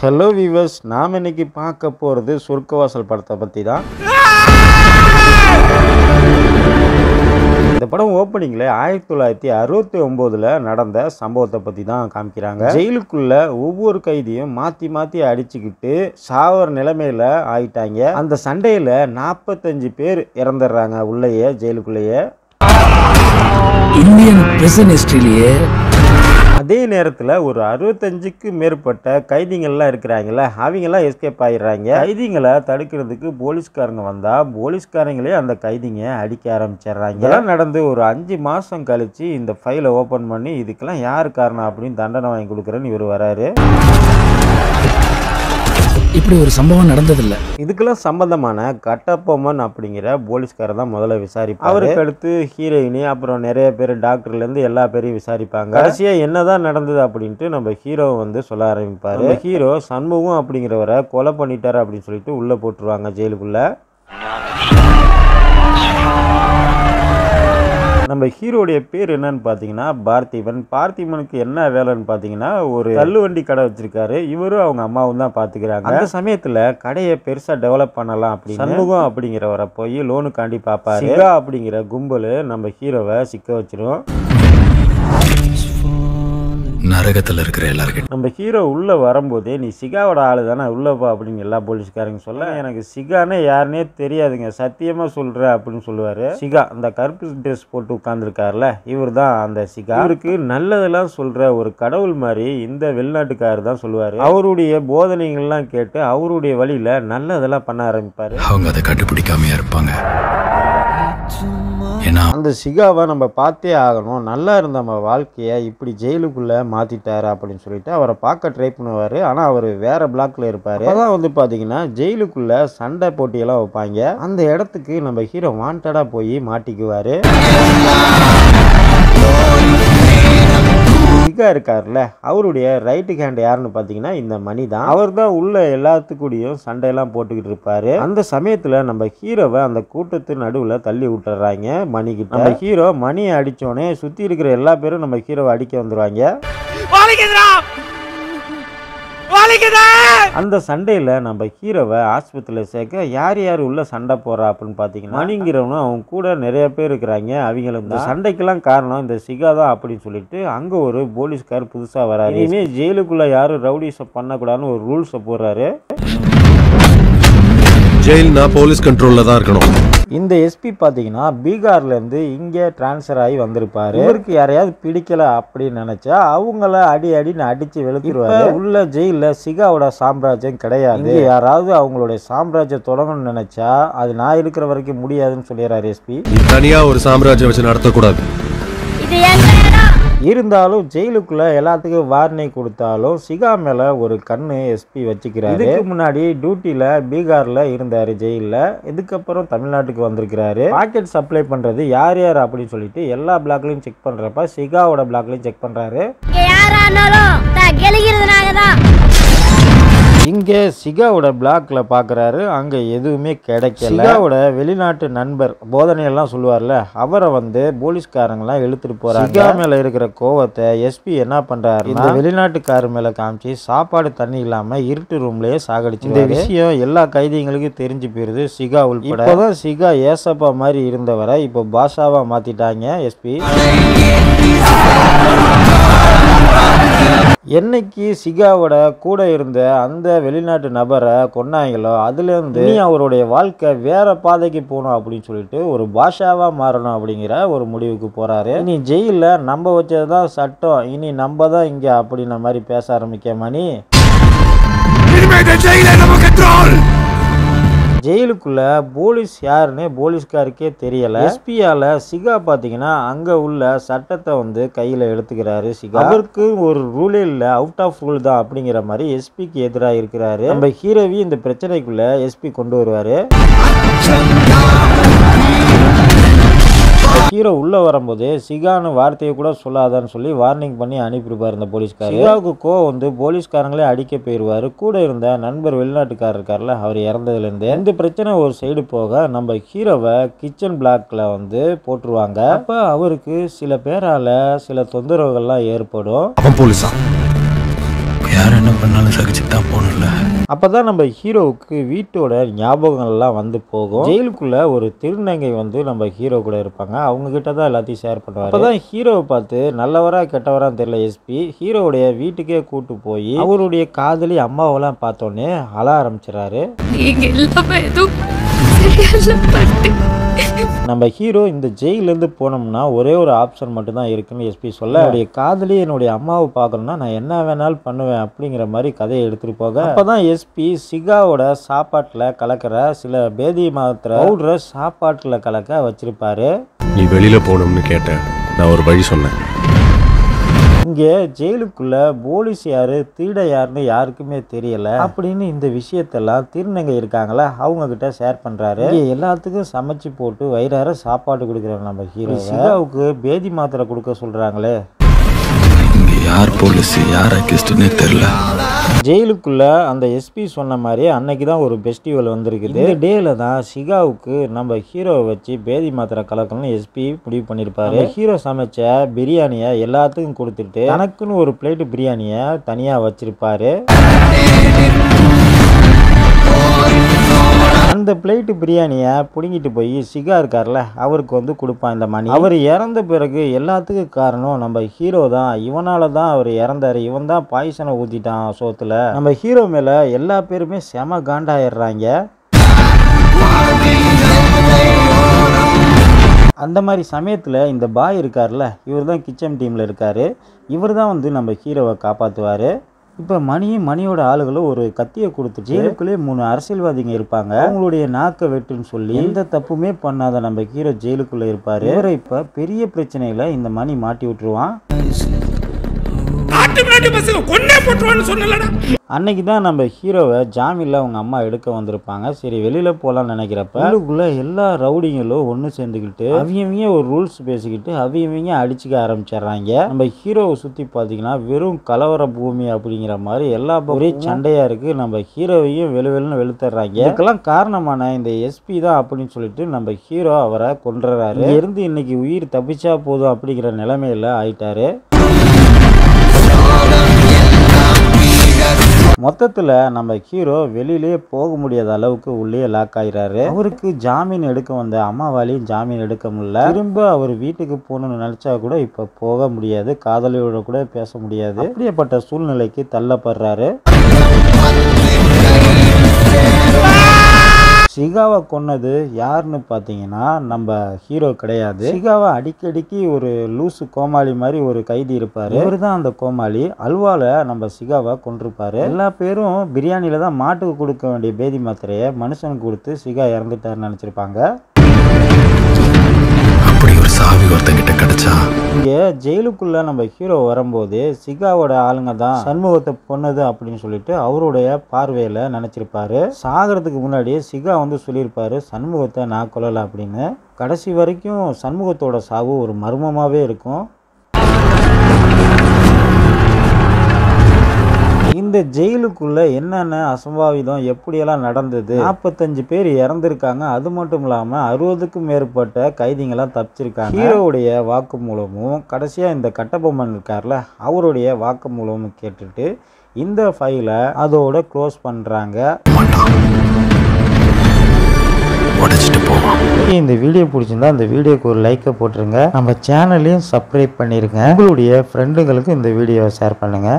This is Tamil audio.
ஹலோ வியூவர்ஸ், நாம் இன்னைக்கு பார்க்க போகிறது சொர்க்கவாசல் படத்தை பற்றி தான். இந்த படம் ஓப்பனிங்கில் 1969 நடந்த சம்பவத்தை பற்றி தான் காமிக்கிறாங்க. ஜெயிலுக்குள்ள ஒவ்வொரு கைதியும் மாற்றி மாற்றி அடிச்சுக்கிட்டு சாவர நிலைமையில் ஆயிட்டாங்க. அந்த சண்டையில் 45 பேர் இறந்துடுறாங்க உள்ளேயே, ஜெயிலுக்குள்ளேயே. இந்தியன் பிரிசன் ஹிஸ்டரியிலேயே அதே நேரத்தில் ஒரு 65க்கு மேற்பட்ட கைதிகள்லாம் இருக்கிறாங்கல்ல, அவங்கெல்லாம் எஸ்கேப் ஆகிடுறாங்க. கைதிகளை தடுக்கிறதுக்கு போலீஸ்காரங்க வந்தால் போலீஸ்காரங்களே அந்த கைதிங்க அடிக்க ஆரம்பிச்சிடுறாங்க. இதெல்லாம் நடந்து ஒரு 5 மாதம் கழித்து இந்த ஃபைலை ஓப்பன் பண்ணி இதுக்கெல்லாம் யார் காரணம் அப்படின்னு தண்டனை வாங்கி கொடுக்குறேன்னு இவர் வராரு. இப்படி ஒரு சம்பவம் நடந்ததில்லை. இதுக்கெல்லாம் சம்பந்தமான கட்டப்பொம்மன் அப்படிங்கிற போலீஸ்காரர் தான் முதல்ல விசாரிப்பார். அவருக்கு அடுத்து ஹீரோயினி, அப்புறம் நிறைய பேர், டாக்டர்லேருந்து எல்லா பேரையும் விசாரிப்பாங்க. கடைசியாக என்னதான் நடந்தது அப்படின்ட்டு நம்ம ஹீரோவை வந்து சொல்ல ஆரம்பிப்பார். ஹீரோ சண்முகம் அப்படிங்கிறவரை கொலை பண்ணிட்டாரு அப்படின்னு சொல்லிட்டு உள்ளே போட்டுருவாங்க ஜெயிலுக்குள்ள. நம்ம ஹீரோடைய பேர் என்னன்னு பார்த்தீங்கன்னா பார்த்திபன். பார்த்திபனுக்கு என்ன வேலைன்னு பார்த்தீங்கன்னா ஒரு தள்ளுவண்டி கடை வச்சிருக்காரு. இவரும் அவங்க அம்மாவும் தான் பார்த்துக்கிறாங்க. அந்த சமயத்தில் கடையை பெருசாக டெவலப் பண்ணலாம் அப்படின்னு சண்முகம் அப்படிங்கிறவரை போய் லோனுக்காண்டி பார்ப்பாரு. சிகா அப்படிங்கிற கும்பல் நம்ம ஹீரோவை சிக்க வச்சிரும். நரகத்தில் இருக்கிற எல்லாருக்கும் நம்ம ஹீரோ உள்ளே வரும்போதே நீ சிகாவோட ஆளு தானே, உள்ளப்பா அப்படின்னு எல்லா போலீஸ்காரங்க சொல்ல, எனக்கு சிகானே யாருன்னே தெரியாதுங்க, சத்தியமாக சொல்கிறேன் அப்படின்னு சொல்லுவார். சிகா அந்த கருப்பு ட்ரெஸ் போட்டு உட்காந்துருக்காருல, இவர் தான் அந்த சிகா. இவருக்கு நல்லதெல்லாம் சொல்கிற ஒரு கடவுள் மாதிரி இந்த வெளிநாட்டுக்காரர் தான் சொல்லுவார். அவருடைய போதனைகள்லாம் கேட்டு அவருடைய வழியில் நல்லதெல்லாம் பண்ண ஆரம்பிப்பார். அவங்க அதை கண்டுபிடிக்காமையா இருப்பாங்க. அந்த சிகாவை நம்ம பார்த்தே ஆகணும், நல்லா இருந்த நம்ம வாழ்க்கையை இப்படி ஜெயிலுக்குள்ளே மாற்றிட்டாரு அப்படின்னு சொல்லிட்டு அவரை பார்க்க ட்ரை பண்ணுவார். ஆனால் அவர் வேற பிளாக்ல இருப்பார். அதான் வந்து பார்த்தீங்கன்னா ஜெயிலுக்குள்ளே சண்டை போட்டியெல்லாம் வைப்பாங்க. அந்த இடத்துக்கு நம்ம ஹீரோ வாண்டடாக போய் மாட்டிக்குவார். சிகா இருக்கார்ல, அவருடைய ரைட்டு ஹேண்ட் யாருன்னு பார்த்தீங்கன்னா இந்த மணி தான். அவர் தான் உள்ள எல்லாத்துக்கூடையும் சண்டையெல்லாம் போட்டுக்கிட்டு இருப்பாரு. அந்த சமயத்தில் நம்ம ஹீரோவை அந்த கூட்டத்து நடுவில் தள்ளி விட்டுறாங்க மணிக்கிட்ட. நம்ம ஹீரோ மணியை அடித்தோடனே சுற்றி இருக்கிற எல்லா பேரும் நம்ம ஹீரோவை அடிக்க வந்துடுவாங்க. அந்த சண்டையில் நம்ம ஹீரோவை ஆஸ்பத்திரியில் சேர்க்க யார் யார் உள்ள சண்டை போறா அப்படின்னு பார்த்தீங்கன்னா மணிங்கிறவனும் அவங்க கூட நிறைய பேர் இருக்கிறாங்க. அவங்களும் இந்த சண்டைக்கெல்லாம் காரணம் இந்த சிகா தான் அப்படின்னு சொல்லிட்டு அங்கே ஒரு போலீஸ்கார் புதுசாக வராரு. இனிமேல் ஜெயிலுக்குள்ள யாரும் ரவுடிஸை பண்ணக்கூடாதுன்னு ஒரு ரூல்ஸை போடுறாரு. ஜெயில்னா போலீஸ் கண்ட்ரோல்ல தான் இருக்கணும். இந்த எஸ்பி பார்த்தீங்கன்னா பீகார்லேருந்து இங்கே டிரான்ஸ்ஃபர் ஆகி வந்திருப்பாரு. இவருக்கு யாரையாவது பிடிக்கல அப்படின்னு நினைச்சா அவங்கள அடின்னு அடிச்சு வெளுத்துருவாரு. உள்ள ஜெயிலில் சிகாவோட சாம்ராஜ்யம் கிடையாது. யாராவது அவங்களுடைய சாம்ராஜ்யம் தொடங்கணும்னு நினைச்சா அது நான் இருக்கிற வரைக்கும் முடியாதுன்னு சொல்லிடுறாரு எஸ்பி. தனியா ஒரு சாம்ராஜ்யம் வச்சு நடத்தக்கூடாது. இருந்தாலும் ஜெயிலுக்குள்ள எல்லாத்துக்கும் வார்னிங் கொடுத்தாலும் சிகா மேல ஒரு கண்ணு எஸ்பி வச்சுக்கிறாரு. இதுக்கு முன்னாடி டியூட்டில பீகார்ல இருந்தாரு ஜெயில. இதுக்கப்புறம் தமிழ்நாட்டுக்கு வந்திருக்கிறாரு. பாக்கெட் சப்ளை பண்றது யார் யார் அப்படின்னு சொல்லிட்டு எல்லா பிளாக்லையும் செக் பண்றப்ப சிகாவோட பிளாக்லையும் செக் பண்றாரு. இங்கே சிகாவோட பிளாக்ல பார்க்குறாரு, அங்கே எதுவுமே கிடைக்கல. சிகாவோட வெளிநாட்டு நண்பர் போதனையெல்லாம் சொல்லுவார்ல, அவரை வந்து போலீஸ்காரங்களாம் இழுத்துட்டு போறாங்க. சிகா மேல இருக்கிற கோவத்தை எஸ்பி என்ன பண்றாரு, இந்த வெளிநாட்டுக்கார மேல காமிச்சு சாப்பாடு தண்ணி இல்லாம இருட்டு ரூம்லயே சாகடிச்சு. இந்த விஷயம் எல்லா கைதிகளுக்கும் தெரிஞ்சு போயிருது, சிகா உள்பட. இப்போதான் சிகா ஏசப்பா மாதிரி இருந்தவரை இப்போ பாஷாவா மாத்திட்டாங்க எஸ்பி. என்னைக்கு சிகாவோட கூட இருந்த அந்த வெளிநாட்டு நபரை கொன்னாங்களோ அதுலேருந்து அவருடைய வாழ்க்கை வேற பாதைக்கு போகணும் அப்படின்னு சொல்லிட்டு ஒரு பாஷாவா மாறணும் அப்படிங்கிற ஒரு முடிவுக்கு போறாரு. இனி ஜெயில நம்ம வச்சதுதான் சட்டம், இனி நம்ம தான் இங்க அப்படின்ன மாதிரி பேச ஆரம்பிக்க மணி. ஜெயிலுக்குள்ள போலீஸ் யாருன்னு போலீஸ்காருக்கே தெரியல. எஸ்பியால சிகா பாத்தீங்கன்னா அங்க உள்ள சட்டத்தை வந்து கையில எடுத்துக்கிறாரு. சிகா அவருக்கு ஒரு ரூலே இல்ல, அவுட் ஆஃப் ரூல் தான் அப்படிங்கிற மாதிரி எஸ்பிக்கு எதிராக இருக்கிறாரு. நம்ம ஹீரோவி இந்த பிரச்சனைக்குள்ள எஸ்பி கொண்டு வருவாரு. ஹீரோ உள்ள வரும்போது சிகான்னு வார்த்தையை கூட சொல்லாதான்னு சொல்லி வார்னிங் பண்ணி அனுப்பியிருப்பார் இந்த போலீஸ்காரர். சிகாவுக்கு கோவம் வந்து போலீஸ்காரங்களே அடிக்க போயிடுவாரு. கூட இருந்த நண்பர் வெளிநாட்டுக்காரர் இருக்கார்ல, அவர் இறந்ததுலேருந்து இந்த பிரச்சனை ஒரு சைடு போக நம்ம ஹீரோவை கிச்சன் பிளாக்ல வந்து போட்டுருவாங்க. அப்ப அவருக்கு சில பேரால சில தொந்தரவுகள்லாம் ஏற்படும். அவன் போலீஸா யார் என்ன பண்ணாலும் சகிச்சுட்டு தான் போகணும்ல. அப்பதான் நம்ம ஹீரோவுக்கு வீட்டோட ஞாபகங்கள்லாம் வந்து போகும். ஜெயிலுக்குள்ள ஒரு திருநங்கை வந்து நம்ம ஹீரோ கூட இருப்பாங்க. அவங்க கிட்ட தான் எல்லாத்தையும் ஷேர் பண்ணுவாங்க. அப்பதான் ஹீரோவை பார்த்து நல்லவரா கெட்டவரான்னு தெரியல எஸ்பி ஹீரோவுடைய வீட்டுக்கே கூட்டு போய் அவருடைய காதலி அம்மாவெல்லாம் பார்த்தோன்னே அழ ஆரம்பிச்சிடறாரு. நம்ம ஹீரோ இந்த ஜெயிலேருந்து போனோம்னா ஒரே ஒரு ஆப்ஷன் மட்டும்தான் இருக்குன்னு எஸ்பி சொல்ல, என்னுடைய காதலி என்னுடைய அம்மாவை பார்க்கணும்னா நான் என்ன வேணாலும் பண்ணுவேன் அப்படிங்கிற மாதிரி கதையை எடுத்துட்டு போக, அப்பதான் எஸ்பி சிகாவோட சாப்பாட்டில் கலக்கிற சில பேதி மாத்திரை பவுடரை சாப்பாட்டில் கலக்க வச்சிருப்பாரு. நீ வெளியில போகணும்னு கேட்டேன், நான் ஒரு வழி சொன்னேன். இங்கே ஜெயிலுக்குள்ள போலீஸ் யாரு திருட யாருன்னு யாருக்குமே தெரியல அப்படின்னு இந்த விஷயத்தெல்லாம் திருநங்கை இருக்காங்களா அவங்க கிட்ட ஷேர் பண்றாரு. எல்லாத்துக்கும் சமைச்சு போட்டு வயிறார சாப்பாடு கொடுக்குறாங்க நம்ம ஹீரோ. சிகாவுக்கு பேதி மாத்திரை கொடுக்க சொல்றாங்களே. இங்க யார் போலீஸ் யார் அக்யூஸ்ட்னே தெரியல. ஜெயிலுக்குள்ள அந்த எஸ்பி சொன்ன மாதிரி அன்னைக்கு தான் ஒரு ஃபெஸ்டிவல் வந்திருக்குது. இந்த டேல தான் சிகாவுக்கு நம்ம ஹீரோவை வச்சு பேதி மாத்திரை கலக்கணும்னு எஸ்பி முடிவு பண்ணியிருப்பாரு. ஹீரோ சமைச்ச பிரியாணியை எல்லாத்துக்கும் கொடுத்துட்டு தனக்குன்னு ஒரு பிளேட் பிரியாணியை தனியா வச்சிருப்பாரு. அந்த பிளேட்டு பிரியாணியை பிடுங்கிட்டு போய் சிகா இருக்கார்ல அவருக்கு வந்து கொடுப்பான் இந்த மணி. அவர் இறந்த பிறகு எல்லாத்துக்கும் காரணம் நம்ம ஹீரோ தான். இவனால தான் அவர் இறந்தாரு. இவன் தான் பாய்சனை ஊற்றிட்டான் சோத்துல. நம்ம ஹீரோ மேலே எல்லா பேருமே செம காண்டாயிடுறாங்க. அந்த மாதிரி சமயத்தில் இந்த பாய் இருக்கார்ல இவர் தான் கிச்சன் டீமில் இருக்கார். இவர் தான் வந்து நம்ம ஹீரோவை காப்பாற்றுவார். இப்போ மணியோட ஆளுகளும் ஒரு கத்தியை கொடுத்து ஜெயிலுக்குள்ளே 3 அரசியல்வாதிங்க இருப்பாங்க. அவங்களுடைய நாக்க வெட்டுன்னு சொல்லி எந்த தப்புமே பண்ணாத நம்ம ஹீரோ ஜெயிலுக்குள்ளே இருப்பார். இவரை இப்போ பெரிய பிரச்சனையில் இந்த மணி மாட்டி விட்டுருவான். அன்னைக்கு தான் நம்ம ஹீரோவை ஜாமீனில் அவங்க அம்மா எடுக்க வந்திருப்பாங்க. சரி வெளியில் போகலான்னு நினைக்கிறப்ப உள்ளுக்குள்ள எல்லா ரவுடிங்களும் ஒன்று சேர்ந்துக்கிட்டு அவங்க ஒரு ரூல்ஸ் பேசிக்கிட்டு அவங்க அடிச்சுக்க ஆரம்பிச்சிடுறாங்க. நம்ம ஹீரோவை சுற்றி பார்த்தீங்கன்னா வெறும் கலவர பூமி அப்படிங்கிற மாதிரி எல்லா ஒரே சண்டையாக இருக்குது. நம்ம ஹீரோவையும் வெளுன்னு வெளுத்துறாங்க. இதுக்கெல்லாம் காரணமான இந்த எஸ்பி தான் அப்படின்னு சொல்லிட்டு நம்ம ஹீரோ அவரை கொன்றுறாரு. இருந்து இன்னைக்கு உயிர் தப்பிச்சா போதும் அப்படிங்கிற நிலைமையில ஆயிட்டாரு. மொத்தத்தில் நம்ம ஹீரோ வெளியிலே போக முடியாத அளவுக்கு உள்ளே லாக் ஆகிறாரு. அவருக்கு ஜாமீன் எடுக்க வந்த அம்மாவாலையும் ஜாமீன் எடுக்க முடியல. திரும்ப அவர் வீட்டுக்கு போகணும்னு நினைச்சா கூட இப்போ போக முடியாது. காதலியோட கூட பேச முடியாது. அப்படியேப்பட்ட சூழ்நிலைக்கு தள்ளப்படுறாரு. சிகாவை கொன்னது யாருன்னு பார்த்தீங்கன்னா நம்ம ஹீரோ கிடையாது. சிகாவை அடிக்கடிக்கு ஒரு லூசு கோமாளி மாதிரி ஒரு கைதி இருப்பார். இவர் தான் அந்த கோமாளி. அல்வாவில் நம்ம சிகாவை கொண்டிருப்பாரு. எல்லா பேரும் பிரியாணியில் தான் மாட்டுக்கு கொடுக்க வேண்டிய பேதி மாத்திரையை மனுஷனுக்கு கொடுத்து சிகா இறந்துட்டாருன்னு நினச்சிருப்பாங்க. சாவி ஒருத்தங்கிட்ட கிடைச்சா இங்கே ஜெயிலுக்குள்ள நம்ம ஹீரோ வரும்போது சிகாவோட ஆளுங்க தான் சண்முகத்தை பொண்ணது அப்படின்னு சொல்லிட்டு அவருடைய பார்வையில நினைச்சிருப்பாரு. சாகிறதுக்கு முன்னாடி சிகா வந்து சொல்லியிருப்பாரு சண்முகத்தை நான் கொல்லல அப்படின்னு. கடைசி வரைக்கும் சண்முகத்தோட சாவு ஒரு மர்மமாவே இருக்கும். இந்த ஜெயிலுக்குள்ள என்னென்ன அசம்பாவிதம் எப்படியெல்லாம் நடந்தது, 45 பேர் இறந்துருக்காங்க. அது மட்டும் இல்லாமல் 60க்கும் மேற்பட்ட கைதிங்கெல்லாம் தப்பிச்சிருக்காங்க. ஹீரோவுடைய வாக்கு மூலமும் கடைசியாக இந்த கட்டபொம்மன் இருக்கார்ல அவருடைய வாக்கு மூலமும் கேட்டுட்டு இந்த ஃபைலை அதோட க்ளோஸ் பண்ணுறாங்க. இந்த வீடியோ பிடிச்சிருந்தா இந்த வீடியோக்கு ஒரு லைக்கை போட்டுருங்க. நம்ம சேனலையும் சப்ஸ்கிரைப் பண்ணிருங்க. உங்களுடைய ஃப்ரெண்டுங்களுக்கு இந்த வீடியோவை ஷேர் பண்ணுங்க.